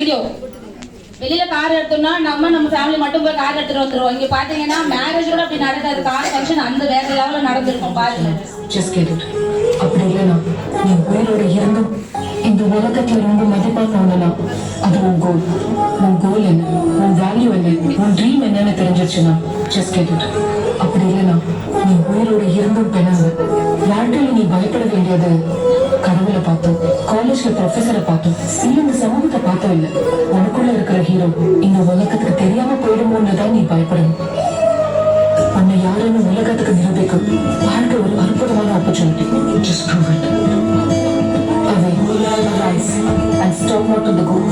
பிடிக்கும். வெளியில கார் எடுத்தோம்னா நம்ம ஃபேமிலி மட்டும் போய் கார் எடுத்துட்டு வந்துருவோம். இங்க பாத்தீங்கன்னா மேரேஜ் கூட அப்படி நடக்காது. கார் ஃபங்க்ஷன் அந்த வேற லெவல்ல நடந்திருக்கும் பாருங்க. Just get it. அப்படி இல்லைனா நீ உயிரோட இருந்தும் இந்த உலகத்துல ரொம்ப மதிப்பா தோணலாம். அது உன் கோல் என்ன, உன் வேல்யூ என்ன, உன் ட்ரீம் என்னன்னு தெரிஞ்சிருச்சுன்னா ஜஸ்ட் கெட் இட். அப்படி இல்லைனா நீ உயிரோட இருந்தும் பெண்ணாங்க. வாழ்க்கையில நீ பயப்பட வேண்டியது கடவுளை பார்த்தோம், காலேஜ்ல ப்ரொஃபஸரை பார்த்தோம், இல்ல இந்த சமூகத்தை பார்த்தோம் இல்ல. உனக்குள்ள இருக்கிற ஹீரோ இந்த உலகத்துக்கு தெரியாம போயிடுமோன்னு தான் நீ பயப்படணும். உன்னை யாருன்னு உலகத்துக்கு நிரூபிக்கும் வாழ்க்கை ஒரு அற்புதமான opportunity. Just prove it. Away, rise and stop not to the goal.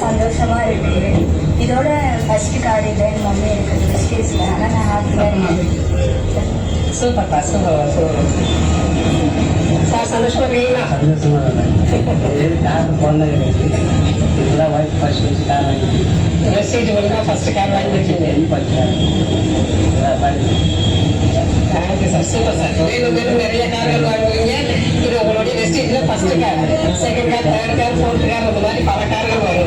சந்தோஷமா இருக்கு. இதோட ஃபர்ஸ்ட் கார்டு இல்லை என் மம்மி இருக்குது ஸ்டேஜில். ஆனால் நான் ஹாப்பியாக இருக்கேன். சூப்பர்ப்பா, சூப்பர் சூப்பர். சந்தோஷமா இருக்கீங்களா? கார் பொண்ணு இதெல்லாம் ஒய்ஃப் ஃபர்ஸ்ட் வச்சு கார் வாங்கி மெசேஜ் ஒழுங்காக ஃபர்ஸ்ட் கார் வாங்கி வச்சுருந்தேன். தேங்க்யூ சார் சூப்பர் சார் மேலும் மேலும் நிறைய கார்கள் வாங்குவீங்க இது உங்களுடைய வெஸ்டேஜ்ல first car second car third car fourth car அந்த மாதிரி பல கார்கள் வரும்